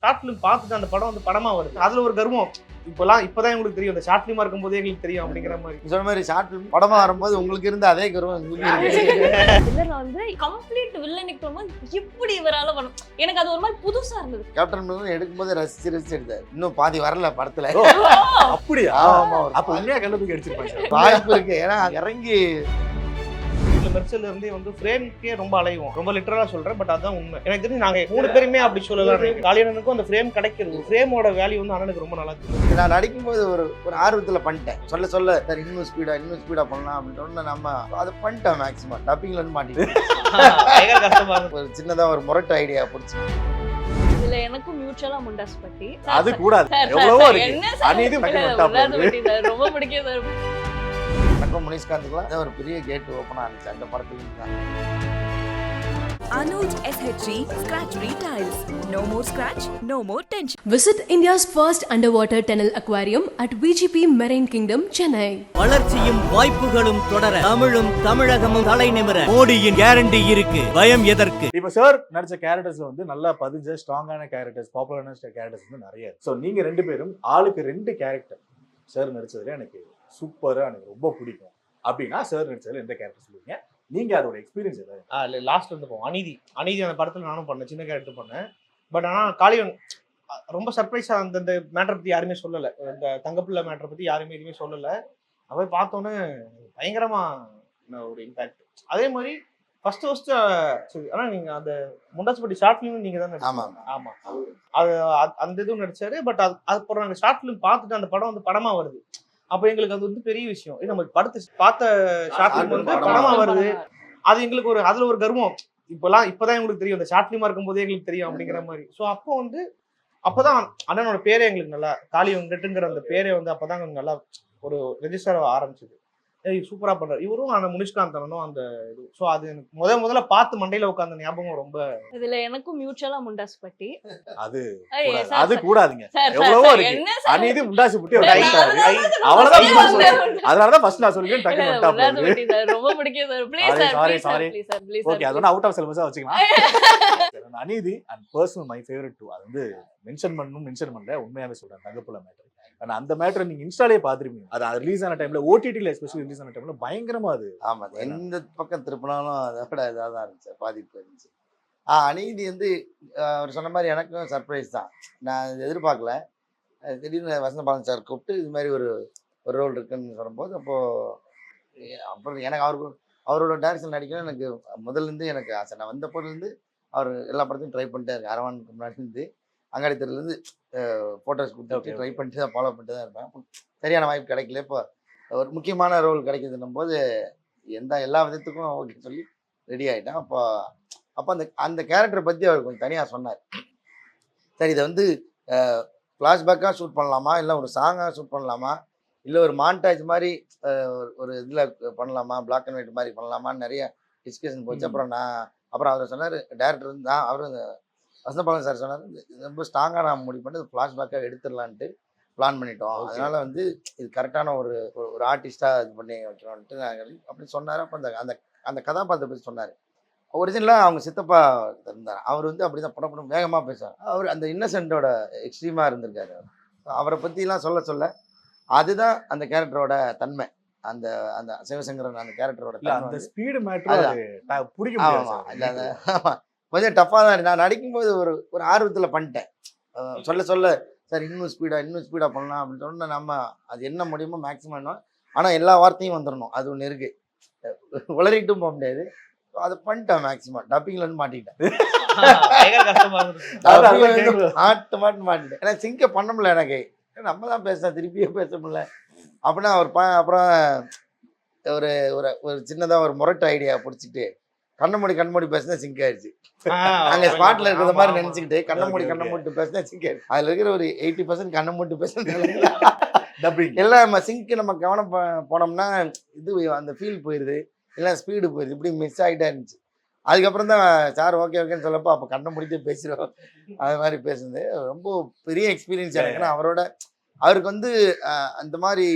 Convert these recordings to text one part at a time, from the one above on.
Short film பார்த்துட்டு அந்த படம் வந்து படமா வருது. அதுல ஒரு கர்வம். இப்பதான் உங்களுக்கு தெரியும். இந்த ஷார்ட் ஃபிலிமா இருக்கும்போதே எங்களுக்கு தெரியும் அப்படிங்கிற மாதிரி. சொன்ன மாதிரி ஷார்ட் ஃபிலிம் படமா வரும்போது உங்களுக்கு இருந்த அதே கர்வம் வில்லன் வந்து கம்ப்ளீட் வில்லனுக்கு போகும்போது இப்படி இவரால வரும். எனக்கு அது ஒரு மாதிரி புதுசா இருந்தது. கேப்டன் மில்லர் எடுக்கும்போது ரசிச்சு எடுத்தாரு. இன்னும் பாதி வரல படத்துல. அப்படியா? ஆமா. அப்ப உண்மையா கண்டுபிடிக்க அடிச்சிருப்பாங்க. வாய்ப்பு இருக்கு. ஏன்னா இறங்கி மெர்சல்ல இருந்தே வந்து ஃப்ரேம்க்கே ரொம்ப அலைவோம். ரொம்ப லிட்டரலா சொல்றேன், பட் அதான் உண்மை. எனக்கு தெரிஞ்சு நாங்க 3 பேருமே அப்படி சொல்லலாம். காளியண்ணனுக்கும் அந்த ஃப்ரேம் கிடைக்கிறது, ஃப்ரேமோட வேல்யூ வந்து அண்ணனுக்கு ரொம்ப நல்லா இருக்கு. நான் நடிக்கும்போது ஒரு ஆர்வத்துல பண்ணிட்டேன். சொல்ல சார் இன்னும் ஸ்பீடா பண்ணலாம் அப்படின்னு நம்ம அதை பண்ணிட்டேன். மேக்ஸிமம் டப்பிங்ல இருந்து மாட்டிட்டேன். கஷ்டமா ஒரு சின்னதா ஒரு முரட்டு ஐடியா பிடிச்சி இதுல எனக்கும் மியூச்சுவலா முண்டாஸ் பத்தி அது கூடாது. எவ்வளவோ இருக்கு. அநீதி ரொம்ப பிடிக்கும் சார். எனக்கும் முனிஷ்காந்துக்குலாம் ஒரு பெரிய கேட் ஓப்பன் ஆனிச்சு அந்த படத்துக்கு தான். Anuj SHG Scratch Retiles. No more scratch, no more tension. Visit India's first underwater tunnel aquarium at VGP Marine Kingdom, Chennai. வளர்ச்சியும் வாய்ப்புகளும் தொடர தமிழும் தமிழகமும் தலை நிமிர மோடியின் கேரண்டி இருக்கு. பயம் எதற்கு? இப்ப சார் நடிச்ச கேரக்டர்ஸ்ல வந்து நல்லா பதிஞ்ச ஸ்ட்ராங்கான கேரக்டர்ஸ், பாப்புலரான கேரக்டர்ஸ் வந்து நிறைய இருக்கு. ஸோ நீங்க 2 பேரும் ஆளுக்கு 2 கேரக்டர் சார் நடிச்சதுல எனக்கு சூப்பரா எனக்கு ரொம்ப பிடிக்கும் அப்படின்னா சார் நடிச்சதுல எந்த கேரக்டர் சொல்லுவீங்க? நீங்க அதோட எக்ஸ்பீரியன்ஸ் ஏதாவது? லாஸ்ட்ல இருந்து போவோம். அநீதி அந்த படத்துல நானும் பண்ணேன், சின்ன கேரக்டர் பண்ணேன். பட் ஆனா காளியன் ரொம்ப சர்ப்ரைஸா அந்த மேட்டரை பத்தி யாருமே சொல்லல. இந்த தங்கப்பிள்ளை மேட்டரை பத்தி யாருமே எதுவுமே சொல்லல. அவை பார்த்தோன்னே பயங்கரமா ஒரு இம்பாக்ட். அதே மாதிரி ஃபர்ஸ்ட் ஆனா நீங்க அந்த முண்டாசுப்பட்டி ஷார்ட் ஃபிலிம் நீங்க தான் நடிச்சீங்க. ஆமா, அது அந்த இதுவும் நடிச்சாரு. பட் அதுக்கப்புறம் நாங்க ஷார்ட் ஃபிலிம் பார்த்துட்டு அந்த படம் வந்து படமா வருது. அப்ப எங்களுக்கு அது வந்து பெரிய விஷயம். நம்ம பார்த்த ஷார்ட் ஃபிலிம் வந்து படமா வருது. அது எங்களுக்கு அதுல ஒரு கர்வம். இப்பதான் எங்களுக்கு தெரியும். இந்த ஷார்ட் ஃபிலிமா இருக்கும்போதே எங்களுக்கு தெரியும் அப்படிங்கிற மாதிரி. ஸோ அப்பதான் அண்ணனோட பேரே எங்களுக்கு நல்லா காளி வெங்கட்ங்கிற அந்த பேரே வந்து அப்பதான் கொஞ்சம் நல்லா ஒரு ரெஜிஸ்டர் ஆரம்பிச்சது. சூப்பரா பண்றாரு இவரும். அந்த முனிஷ்காந்த் அண்ணனும் அந்த இது. ஸோ அது எனக்கு முதல்ல பார்த்து மண்டையில உட்கார்ந்த ஞாபகம் ரொம்ப. இதுல எனக்கும் மியூச்சுவலா முண்டாஸ் பத்தி அது கூடாதுங்க. எவ்வளவோ இருக்கு. அநீதி முண்டாசு புட்டி அவ்வளவுதான். அதனாலதான் ஃபர்ஸ்ட் நான் சொல்லிக்கிறேன். டக்கு ரொம்ப பிடிக்கும் sir. Please sir please. Okay, அது அவுட் ஆஃப் சிலபஸா வச்சுக்கலாம். Aneethi and personal my favourite two. அது வந்து மென்ஷன் பண்ணல, உண்மையாவே சொல்றேன். தங்கப்புல மேட்டர். ஆனா அந்த மேட்டர் நீங்க இன்ஸ்டாலே பாத்துருப்பீங்க. அது ரிலீஸ் ஆன டைம்ல, ஓடிடில எஸ்பெஷலி ரிலீஸ் ஆன டைம்ல பயங்கரமா அது. ஆமா, எந்த பக்கம் திருப்பினாலும் அதை விட இதாக தான் இருந்துச்சு, பாதிப்பு இருந்துச்சு. அநீதி வந்து அவர் சொன்ன மாதிரி எனக்கும் சர்ப்ரைஸ் தான். நான் எதிர்பார்க்கல. திடீர்னு வசந்த பாலன் சார் கூப்பிட்டு இது மாதிரி ஒரு ரோல் இருக்குன்னு சொல்லும்போது, அப்புறம் எனக்கு அவரோட டைரக்ஷன் நடிக்கணும் எனக்கு முதல்லேருந்து எனக்கு ஆசை. நான் வந்த பொருள்லேருந்து அவர் எல்லா படத்தையும் ட்ரை பண்ணிட்டே இருக்கேன். அரவானுக்கு முன்னாடிலேருந்து அங்காடி தெருலேருந்து ஃபோட்டோஸ் கொடுத்து ட்ரை பண்ணிட்டு தான் ஃபாலோ பண்ணிட்டு தான் இருப்பேன். சரியான வாய்ப்பு கிடைக்கல. இப்போ ஒரு முக்கியமான ரோல் கிடைக்குதுன்னும் போது எல்லா விதத்துக்கும் ஓகே சொல்லி ரெடி ஆகிட்டேன். அப்போ அந்த கேரக்டரை பற்றி அவர் கொஞ்சம் தனியாக சொன்னார். சரி, இதை வந்து ஃப்ளாஷ்பேக்காக ஷூட் பண்ணலாமா, இல்லை ஒரு சாங்காக ஷூட் பண்ணலாமா, இல்லை ஒரு மான்டேஜ் மாதிரி ஒரு இதில் பண்ணலாமா, பிளாக் அண்ட் ஒயிட் மாதிரி பண்ணலாமான்னு நிறைய டிஸ்கஷன் போச்சு. அப்புறம் அவர் சொன்னார், டேரக்டர் வந்து அவரும் வசந்த பாலன் சார் சொன்னார், ரொம்ப ஸ்ட்ராங்காக நான் முடிவு பண்ணி ஃப்ளாஷ்பேக்காக எடுத்துடலான்ட்டு பிளான் பண்ணிட்டோம். அதனால வந்து இது கரெக்டான ஒரு ஆர்டிஸ்டாக இது பண்ணி வைக்கணும்ன்ட்டு நாங்கள் அப்படின்னு சொன்னார். அப்போ அந்த கதாபாத்திரத்தை பற்றி சொன்னார். ஒரிஜினலாக அவங்க சித்தப்பா இருந்தார். அவர் வந்து அப்படி தான் படம் வேகமாக பேசுவார். அவர் அந்த இன்னசென்ட்டோட எக்ஸ்ட்ரீமாக இருந்திருக்காரு. அவரை பற்றிலாம் சொல்ல அதுதான் அந்த கேரக்டரோட தன்மை. அந்த அந்த சிவசங்கரன் அந்த கேரக்டரோட அந்த ஸ்பீடு மேட்டர் பிடிக்கும். கொஞ்சம் டஃப்பாக தான். நான் நடிக்கும்போது ஒரு ஆர்வத்தில் பண்ணிட்டேன். சொல்ல சார் இன்னும் ஸ்பீடா பண்ணலாம் அப்படின்னு சொன்னால் நம்ம அது என்ன முடியுமோ மேக்ஸிமம் என்ன. ஆனால் எல்லா வார்த்தையும் வந்துடணும், அது ஒன்று இருக்கு. உளறிட்டும் போக முடியாது. அதை பண்ணிட்டேன். மேக்ஸிமம் டப்பிங்ல இருந்து மாட்டிட்டேன். மாட்டிட்டேன். ஏன்னா சிங்க பண்ண முடியல. எனக்கு நம்ம தான் பேச திருப்பியே பேச முடியல. அப்படின்னா அப்புறம் ஒரு சின்னதாக ஒரு முரட்டு ஐடியா பிடிச்சிட்டு கண்ண மூடி பேசினா சிங்க் ஆயிடுச்சு. அங்க ஸ்பாட்ல இருக்கிற மாதிரி நினைச்சுக்கிட்டு கண்ண மூடி பேசினா சிங்க் ஆயிடுச்சு. அதுல இருக்கிற ஒரு 80% கண்ண மூடி பேசுறது எல்லாம் நம்ம சிங்க் நம்ம கவனம் போனோம்னா இது அந்த ஃபீல் போயிடுது, இல்லை ஸ்பீடு போயிடுது. இப்படி மிஸ் ஆகிட்டே இருந்துச்சு. அதுக்கப்புறம் தான் சார் ஓகேன்னு சொல்லப்போ அப்போ கண்ணை முடித்தே பேசுகிறோம். அது மாதிரி பேசுனது ரொம்ப பெரிய எக்ஸ்பீரியன்ஸ் எனக்கு. ஏன்னா அவருக்கு வந்து அந்த மாதிரி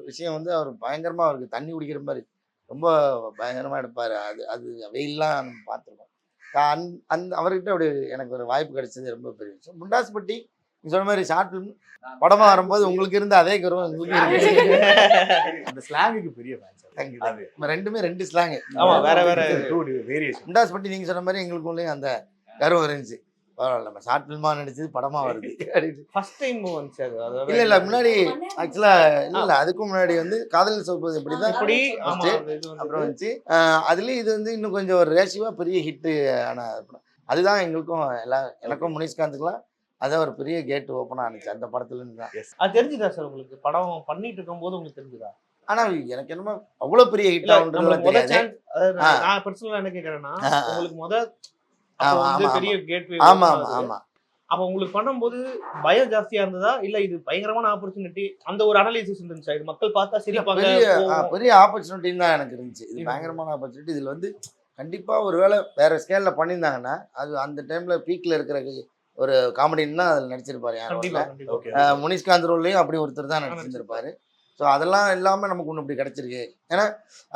விஷயம் வந்து அவர் பயங்கரமாக அவருக்கு தண்ணி குடிக்கிற மாதிரி ரொம்ப பயங்கரமாக எடுப்பார். அது வெயிலெலாம் நம்ம பார்த்துருக்கோம். அந்த அவர்கிட்ட அப்படி எனக்கு ஒரு வாய்ப்பு கிடைச்சது ரொம்ப பெரிய விஷயம். முண்டாசுப்பட்டி நீ சொன்ன மாதிரி ஷார்ட் ஃபிலிம் படமா வரும்போது உங்களுக்கு இருந்த அதே கருவம் உங்களுக்கு இருக்கு. அந்த ஸ்லாங்குக்கு பெரிய fan sir. Thank you, thank you. நம்ம ரெண்டுமே 2 ஸ்லாங். ஆமா, வேற வேற வேரியேஷன். முண்டாசுப்பட்டி நீங்க சொன்ன மாதிரி எங்களுக்குள்ளேயும் அந்த கருவம் இருந்துச்சு. பரவாயில்ல, நம்ம ஷார்ட் ஃபிலிமா நடிச்சது படமா வருது அப்படின்னு. ஃபர்ஸ்ட் டைம் வந்துச்சு அது. அதாவது இல்ல முன்னாடி ஆக்சுவலா இல்ல அதுக்கு முன்னாடி வந்து காதலில் சொல்வது இப்படிதான் இப்படி first. ஆமா, அது இது வந்து அப்புறம் வந்துச்சு அதுலயும் இது வந்து இன்னும் கொஞ்சம் ஒரு ரேஷியவா பெரிய ஹிட் ஆன படம். அதுதான் எங்களுக்கும் எனக்கும் முனிஷ்காந்துக்குலாம் அதான் ஒரு பெரிய கேட் ஓப்பன் ஆனிச்சு அந்த படத்துல இருந்து தான். அது தெரிஞ்சுதா சார் உங்களுக்கு? படம் பண்ணிட்டு இருக்கும்போது உங்களுக்கு தெரிஞ்சுதா? ஆனா எனக்கு என்னமோ அவ்வளவு பெரிய ஹிட் இல்ல, ஆகுன்றது நம்மளுக்கு முத தெரியாது. சான்ஸ், அதாவது நான் பர்சனலா என்ன கேக்குறேன்னா, உங்களுக்கு முத அப்ப ஆமா, வந்து ஆமா, பெரிய கேட்வே ஆமா ஆமா ஆமா. அப்ப உங்களுக்கு பண்ணும்போது பயம் ஜாஸ்தியா இருந்ததா, இல்ல இது பயங்கரமான ஆப்பர்ச்சுனிட்டி அந்த ஒரு அனலைசிஸ் இருந்துச்சா? இது மக்கள் பார்த்தா சிரிப்பாங்க பெரிய போவோம். பெரிய ஆப்பர்ச்சுனிட்டின்னு தான் எனக்கு இருந்துச்சு. இது பயங்கரமான ஆப்பர்ச்சுனிட்டி. இதுல வந்து கண்டிப்பா ஒருவேளை வேற ஸ்கேல்ல பண்ணியிருந்தாங்கன்னா அது அந்த டைம்ல பீக்ல இருக்கிற ஒரு காமெடின்னு தான் அதில் நடிச்சிருப்பாரு. கண்டிப்பா யாரும் கண்டிப்பா. ஓகே. முனிஷ்காந்த் ரோல்லையும் அப்படி ஒருத்தர் தான் நடிச்சிருப்பாரு. ஸோ அதெல்லாம் இல்லாமல் நமக்கு ஒன்று இப்படி கிடச்சிருக்கு. ஏன்னா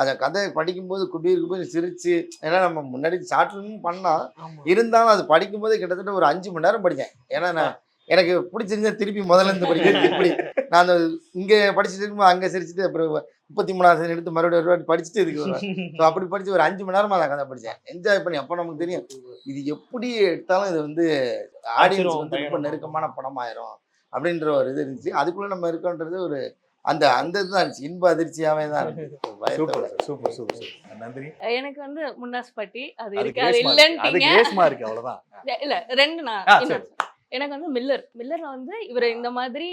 அந்த கதை படிக்கும்போது குபீருக்கு போய் சிரிச்சு, ஏன்னா நம்ம முன்னாடி ஷார்ட் ஃபிலிமும் பண்ணால் ஆமா. இருந்தாலும் அது படிக்கும்போது கிட்டத்தட்ட ஒரு 5 மணி நேரம் படித்தேன். ஏன்னா நான் எனக்கு பிடிச்சிருந்தா திருப்பி முதல்ல இருந்து படிக்கிறது இப்படி நான் அந்த இங்கே படிச்சுட்டு இருக்கும்போது அங்கே சிரிச்சுட்டு அப்புறம் 33வது எடுத்து மறுபடியும் ஒரு வாட்டி படிச்சுட்டு இதுக்கு வருவேன். ஸோ அப்படி படித்து ஒரு 5 மணி நேரமாக நான் கதை படித்தேன். என்ஜாய் பண்ணி அப்போ நமக்கு தெரியும் இது எப்படி எடுத்தாலும் இது வந்து ஆடியன்ஸ் வந்து ரொம்ப நெருக்கமான படமாயிரும் அப்படின்ற ஒரு இது இருந்துச்சு. அதுக்குள்ளே நம்ம இருக்கோன்றது ஒரு அந்த அந்த இதுதான் இருந்துச்சு. இன்ப அதிர்ச்சியாவே தான் இருந்துச்சு. Super super super. நந்தினி எனக்கு வந்து முன்னாஸ்பட்டி அது அது இருக்கு, அது கிரேஸ்மா இருக்கு. அது இல்லன்ட்டீங்க. கிரேஸ்மா இருக்கு அவ்வளவுதான். இல்ல 2 நான் ஆ, இன்னும் சரி. எனக்கு வந்து மில்லர்ல வந்து இவர் இந்த மாதிரி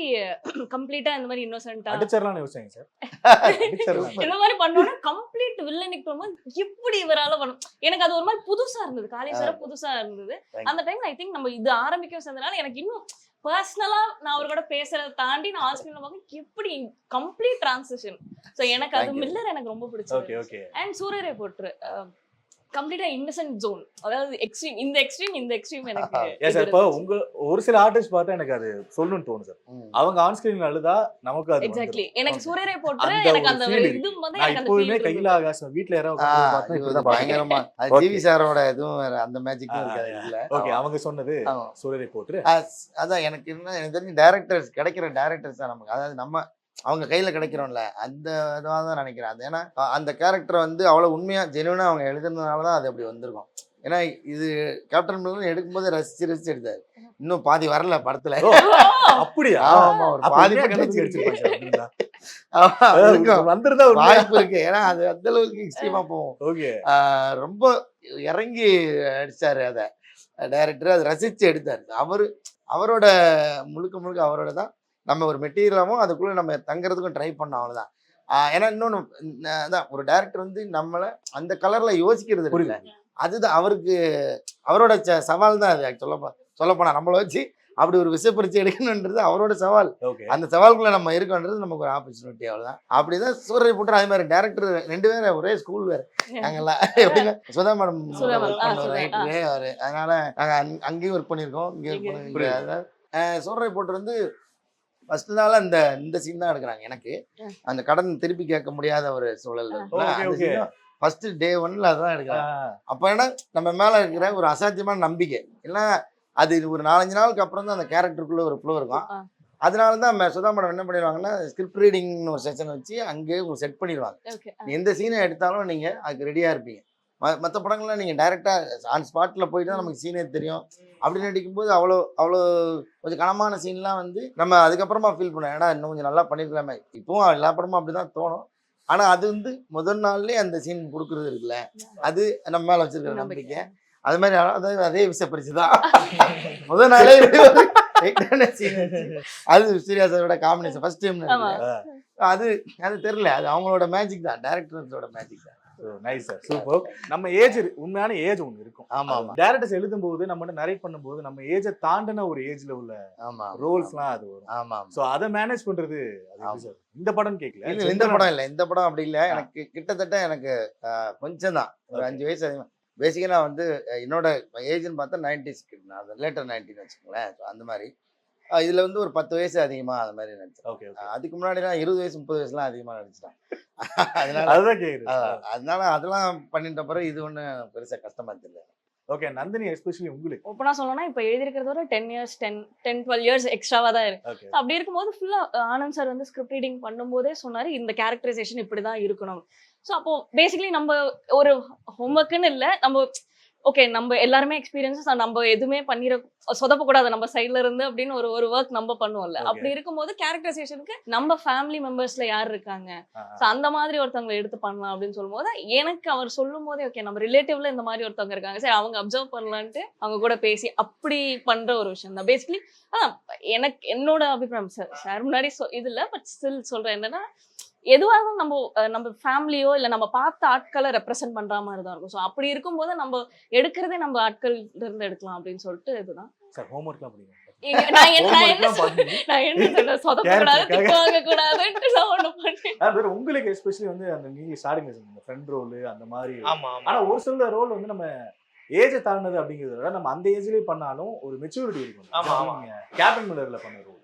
கம்ப்ளீட்டா இந்த மாதிரி இன்னோசென்ட்டா அடிச்சர்லாம் யோசிச்சேங்க சார். அடிச்சர்லாம். இந்த மாதிரி பண்ணோன்னா கம்ப்ளீட் வில்லனிக் போகும்போது எப்படி இவரால பண்ணும், எனக்கு அது ஒரு மாதிரி புதுசா இருந்தது. காலேஜ் புதுசா இருந்தது. அந்த டைம்ல ஐ திங்க் நம்ம இது ஆரம்பிக்க சேர்ந்தனால எனக்கு இன்னும் பர்சனலா நான் அவர் கூட பேசுறதை தாண்டி நான் ஆஸ்திரேலியா பார்க்க எப்படி கம்ப்ளீட் டிரான்சிஷன். ஸோ எனக்கு அது Thank you. மில்லர் எனக்கு ரொம்ப ஓகே பிடிச்சது. ஓகே. அண்ட் சூரியரே போட்டு கம்ப்ளீட்டா இன்னசென்ட் ஜோன், அதாவது எக்ஸ்ட்ரீம், இந்த எக்ஸ்ட்ரீம் எனக்கு ஏன் சார் இப்போ உங்க ஒரு சில ஆர்டிஸ்ட் பார்த்தா எனக்கு அது சொல்லணும்னு தோணும் சார். அவங்க ஆன் ஸ்கிரீன் அழுதா நமக்கு அது எக்ஸாக்ட்லி வந்துரும். எனக்கு சூரியரே போட்டு அந்த எனக்கு ஒரு அந்த feel ஒரு இருக்கு. இது வந்து நான் எனக்கு அந்த இப்போதுமே ஃபீல் கையில ஆகாசம் வீட்ல யாராவது பார்த்தா இது இப்படிதான் பார்ப்பேன். பயங்கரமா அது Okay. ஜிவி சாரோட இதுவும் வேற அந்த மேஜிக்கும் இருக்காது இல்ல. ஓகே, அவங்க சொன்னது ஆமா. சூரியரை போட்டு அதான் எனக்கு எனக்கு தெரிஞ்சு டைரக்டர்ஸ் கிடைக்கிற டைரக்டர்ஸ் தான் நமக்கு, அதாவது நம்ம அவங்க கையில கிடைக்கிறோம்ல அந்த இதுவாக தான் நினைக்கிறேன். அது ஏன்னா அந்த கேரக்டர் வந்து அவ்வளோ உண்மையா ஜெனுவனா அவங்க எழுதுனதுனால தான் அது அப்படி வந்திருக்கும். ஏன்னா இது கேப்டன் மில்லர் எடுக்கும்போது ரசிச்சு ரசிச்சு எடுத்தாரு. இன்னும் பாதி வரல படத்துல. அப்படியா? ஆமா, ஒரு பாதி பாதி மட்டும் கணக்கு அடிச்சிருப்பாங்க சார் அப்படின்னா. ஆமா, இருக்கும். வந்திருந்தா வாய்ப்பு இருக்கு. ஏன்னா அது அந்த அளவுக்கு எக்ஸ்ட்ரீமா போகும். ஓகே. ரொம்ப இறங்கி அடிச்சாரு அதை டைரக்டர், அதை ரசிச்சு எடுத்தாரு. அவரோட முழுக்க அவரோட தான் நம்ம ஒரு மெட்டீரியலாகவும் அதுக்குள்ள நம்ம தங்குறதுக்கும் ட்ரை பண்ணோம், அவ்வளோதான். ஏன்னா இன்னொன்று அதான் ஒரு டைரக்டர் வந்து நம்மளை அந்த கலர்ல யோசிக்கிறது புரியல. இல்லை. அதுதான் அவருக்கு அவரோட சவால் தான் அது. சொல்லப்போனா நம்மளை வச்சு அப்படி ஒரு விஷப்பரிச்சு எடுக்கணுன்றது அவரோட சவால். ஓகே. அந்த சவாலுக்குள்ள நம்ம இருக்கோன்றது நமக்கு ஒரு ஆப்பர்ச்சுனிட்டி, அவ்வளோதான். அப்படிதான் சூரிய போட்டு அதே மாதிரி டேரக்டர் 2 பேரும் ஒரே ஸ்கூல் வேறு நாங்கெல்லாம். எப்படின்னா சுதா மேடம் சுதா மேம், அவரு, அதனால நாங்கள் அங்கேயும் ஒர்க் பண்ணியிருக்கோம், இங்கேயும் ஒர்க் பண்ணியிருக்கோம். சூரிய போட்டு வந்து ஃபர்ஸ்ட் நாள் இந்த சீன் தான் எடுக்கிறாங்க. எனக்கு அந்த கடன் திருப்பி கேட்க முடியாத ஒரு சூழல் ஃபர்ஸ்ட் டே 1ல அதான் எடுக்கிறாங்க. அப்போ ஏன்னா நம்ம மேல இருக்கிற ஒரு அசாத்தியமான நம்பிக்கை, இல்லைன்னா அது ஒரு 4-5 நாளுக்கு அப்புறம் தான் அந்த கேரக்டருக்குள்ள ஒரு ஃப்ளோ இருக்கும். அதனால தான் சுதா மேடம் என்ன பண்ணிடுவாங்கன்னா ஸ்கிரிப்ட் ரீடிங்னு ஒரு செஷன் வச்சு அங்கேயே ஒரு செட் பண்ணிடுவாங்க. எந்த சீனை எடுத்தாலும் நீங்க அதுக்கு ரெடியா இருப்பீங்க. மற்ற படங்கள்லாம் நீங்கள் டைரெக்டாக ஆன் ஸ்பாட்டில் போயிட்டு தான் நமக்கு சீனே தெரியும். அப்படி நடிக்கும்போது அவ்வளோ கொஞ்சம் கனமான சீன்லாம் வந்து நம்ம அதுக்கப்புறமா ஃபீல் பண்ணுவோம், ஏன்னா இன்னும் கொஞ்சம் நல்லா பண்ணியிருக்கலாமே. இப்போவும் எல்லா படமும் அப்படி தான் தோணும். ஆனால் அது வந்து முதல் நாள்லேயே அந்த சீன் கொடுக்குறது இருக்குல்ல, அது நம்ம மேலே வச்சிருக்கிற நம்பிக்கை. அது மாதிரி அதாவது அதே விஷயப்பரிச்சு தான் முதல் நாளே அது சூர்யா சாரோட காம்பினேஷன் ஃபர்ஸ்ட் டைம். அது தெரியல, அது அவங்களோட மேஜிக் தான், டைரக்டர்ஸோட மேஜிக் தான். Nice sir, super. நம்ம ஏஜ் உண்மையான ஏஜ் ஒன்று இருக்கும். ஆமா ஆமா. டைரக்டர்ஸ் எழுதும் போது நம்ம நரேட் பண்ணும்போது நம்ம ஏஜை தாண்டின ஒரு ஏஜ்ல உள்ள ரோல்ஸ்லாம் அது வரும். ஆமா. சோ அதை மேனேஜ் பண்றது சார் இந்த படம் கேட்கல. இந்த படம் இல்ல, இந்த படம் அப்படி இல்லை. எனக்கு கிட்டத்தட்ட எனக்கு கொஞ்சம் தான் ஒரு 5 வயசு அதிகமாக. பேசிக்காக நான் வந்து என்னோட ஏஜ்னு பார்த்தா 90s கிட்ட, நான் லேட்டர் 90s வச்சுக்கோங்களேன். அந்த மாதிரி இதுல வந்து ஒரு 10 வயசு அதிகமா அது மாதிரி நினைச்சேன். ஓகே. அதுக்கு முன்னாடி நான் 20 வயசு 30 வயசுலாம் அதிகமா நினைச்சிட்டேன். அதனால அதெல்லாம் பண்ணிட்ட பிறகு இது ஒன்றும் பெருசா கஷ்டமா தெரியல. ஓகே நந்தினி எஸ்பெஷலி உங்களுக்கு ஓப்பனா சொல்லணும்னா இப்போ எழுதிருக்கிறது ஒரு 10-12 இயர்ஸ் எக்ஸ்ட்ராவா தான் இருக்கு. ஓகே அப்படி இருக்கும்போது ஃபுல்லா ஆனந்த் சார் வந்து ஸ்கிரிப்ட் ரீடிங் பண்ணும்போதே சொன்னாரு இந்த கேரக்டரைசேஷன் இப்படிதான் இருக்கணும். ஸோ அப்போ பேசிக்கலி நம்ம ஒரு ஹோம்ஒர்க்குன்னு இல்லை, நம்ம ஓகே நம்ம எல்லாருமே எக்ஸ்பீரியன்ஸஸ் நம்ம எதுவுமே சொதப்பக்கூடாது நம்ம சைட்ல இருந்து அப்படின்னு ஒரு ஒர்க் நம்ம பண்ணுவோம்ல. Okay. அப்படி இருக்கும்போது கேரக்டரைசேஷனுக்கு நம்ம ஃபேமிலி மெம்பர்ஸ்ல யார் இருக்காங்க, ஸோ அந்த மாதிரி ஒருத்தவங்களை எடுத்து பண்ணலாம் அப்படின்னு சொல்லும்போது எனக்கு அவர் சொல்லும் போதே ஓகே நம்ம ரிலேட்டிவ்ல இந்த மாதிரி ஒருத்தவங்க இருக்காங்க, சரி அவங்க அப்சர்வ் பண்ணலான்ட்டு அவங்க கூட பேசி அப்படி பண்ற ஒரு விஷயம் தான் பேசிக்கலி. எனக்கு என்னோட அபிப்பிராயம் சார் முன்னாடி இது இல்லை, பட் ஸ்டில் சொல்றேன் என்னன்னா எதுவாக நம்ம ஃபேமிலியோ இல்லை நம்ம பார்த்த ஆட்களை ரெப்ரசென்ட் பண்ற மாதிரி தான் இருக்கும். ஸோ அப்படி இருக்கும்போது நம்ம எடுக்கிறதே நம்ம ஆட்கள் இருந்து எடுக்கலாம் அப்படின்னு சொல்லிட்டு இதுதான் சார் ஹோம்ஒர்க்லாம் பண்ணுங்க. நான் என்ன சொல்றேன், சொதப்பக்கூடாது திட்டு வாங்கக்கூடாதுன்ட்டு நான் ஒண்ணு பண்ணேன். உங்களுக்கு எஸ்பெஷலி வந்து அந்த நீங்க ஸ்டார்டிங்ல சொன்னீங்க ஃப்ரெண்ட் ரோல் அந்த மாதிரி. ஆமா ஆமா ஆனா ஒரு சில ரோல் வந்து நம்ம ஏஜ் தாண்டினது அப்படிங்கிறத விட நம்ம அந்த ஏஜ்லயே பண்ணாலும் ஒரு மெச்சூரிட்டி இருக்கும். ஆமா, ஆமா. நீங்க கேப்டன் மில்லர்ல பண்ண ரோல்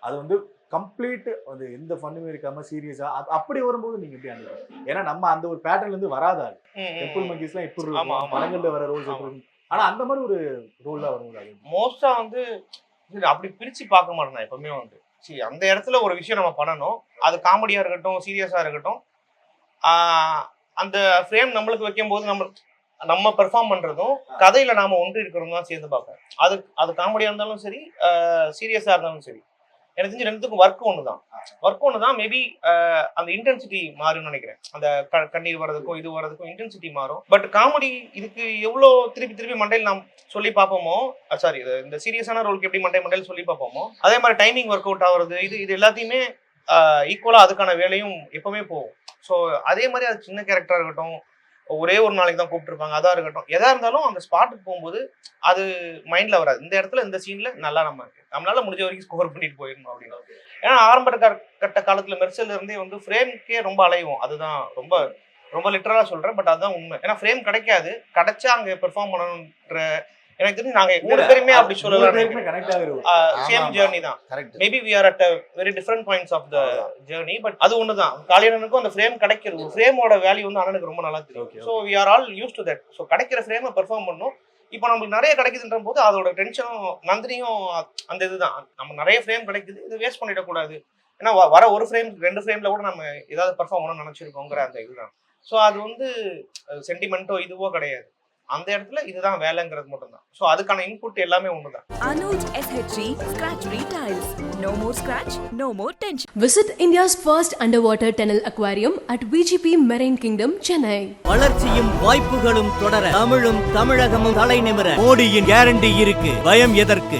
அது வந்து கம்ப்ளீட் வந்து எந்த ஃபன்னுமே இருக்காம சீரியஸா அப்படி வரும்போது நீங்க எப்படி அனுப்புவீங்க? ஏன்னா நம்ம அந்த ஒரு பேட்டர்ன்ல இருந்து வராதாரு டெம்பிள் மங்கீஸ்லாம் எப்படி ஆமா, இருக்கும், ஆமா. படங்கள்ல வர ரோல்ஸ் எப்படி இருக்கும், ஆனா அந்த மாதிரி ஒரு ரோல்ல வரும்போது மோஸ்டா வந்து இது அப்படி பிரிச்சு பார்க்க மாட்டேன் நான் எப்பவுமே வந்து. சரி அந்த இடத்துல ஒரு விஷயம் நம்ம பண்ணணும், அது காமெடியா இருக்கட்டும் சீரியஸா இருக்கட்டும், அந்த ஃப்ரேம் நம்மளுக்கு வைக்கும் போது நம்ம பெர்ஃபார்ம் பண்றதும் கதையில நாம ஒன்று இருக்கிறதும் தான் சேர்ந்து பார்ப்பேன். அது காமெடியா இருந்தாலும் சரி சீரியஸா இருந்தாலும் சரி எனக்கு தெரிஞ்சு ரெண்டுத்துக்கும் ஒர்க் ஒன்று தான் மேபி அந்த இன்டென்சிட்டி மாறும்னு நினைக்கிறேன். அந்த கண்ணீர் வர்றதுக்கும் இது வர்றதுக்கும் இன்டென்சிட்டி மாறும். பட் காமெடி இதுக்கு எவ்வளோ திருப்பி மண்டையில் நாம் சொல்லி பார்ப்போமோ, சாரி இந்த சீரியஸான ரோலுக்கு எப்படி மண்டையில் சொல்லி பார்ப்போமோ அதே மாதிரி டைமிங் ஒர்க் அவுட் ஆகுறது இது எல்லாத்தையுமே ஈக்குவலாக அதுக்கான வேலையும் எப்பவுமே போகும். ஸோ அதே மாதிரி அது சின்ன கேரக்டராக இருக்கட்டும், ஒரே ஒரு நாளைக்கு தான் கூப்பிட்டுருப்பாங்க, அதாக இருக்கட்டும், எதா இருந்தாலும் அந்த ஸ்பாட்டுக்கு போகும்போது அது மைண்ட்ல வராது. இந்த இடத்துல இந்த சீன்ல நல்லா நம்மளால முடிஞ்ச வரைக்கும் ஸ்கோர் பண்ணிட்டு போயிடணும் அப்படின்னு. ஏன்னா ஆரம்ப கட்ட காலத்துல மெர்சல்ல இருந்தே வந்து ஃப்ரேம்க்கே ரொம்ப அலைவோம். அதுதான் ரொம்ப ரொம்ப லிட்டரலா சொல்றேன், பட் அதுதான் உண்மை. ஏன்னா ஃப்ரேம் கிடைக்காது, கிடைச்சா அங்க பெர்ஃபார்ம் பண்ணணும்ன்ற எனக்கு தெரிஞ்சு நாங்க 3 பேருமே அப்படி சொல்லலாம். சேம் ஜேர்னி தான். Maybe we are at a very different points of the journey, but அது ஒண்ணுதான். காளியண்ணனுக்கும் அந்த ஃப்ரேம் கிடைக்கிறது, ஃப்ரேமோட வேல்யூ வந்து அண்ணனுக்கு ரொம்ப நல்லா தெரியும். So we are all used to that. So கிடைக்கிற ஃப்ரேமை பெர்ஃபார்ம் பண்ணணும். இப்போ நம்மளுக்கு நிறைய கிடைக்குதுன்ற போது அதோட டென்ஷனும் நந்தினியும் அந்த இதுதான், நம்ம நிறைய ஃப்ரேம் கிடைக்குது, இது வேஸ்ட் பண்ணிடக்கூடாது. ஏன்னா வர ஒரு ஃப்ரேம் 2 ஃப்ரேம்ல கூட நம்ம ஏதாவது பெர்ஃபார்ம் பண்ணணும்னு நினைச்சிருக்கோங்கிற அந்த இதுதான். ஸோ அது வந்து சென்டிமெண்ட்டோ இதுவோ கிடையாது, அந்த இடத்துல இதுதான் வேலைங்கிறது மட்டும்தான். ஸோ அதுக்கான இன்புட் எல்லாமே ஒண்ணுதான். Anuj SHG Scratch Retiles. No more scratch, no more tension. Visit India's first underwater tunnel aquarium at VGP Marine Kingdom, Chennai. வளர்ச்சியும் வாய்ப்புகளும் தொடர தமிழும் தமிழகமும் தலை நிமிர மோடியின் கேரண்டி இருக்கு. பயம் எதற்கு?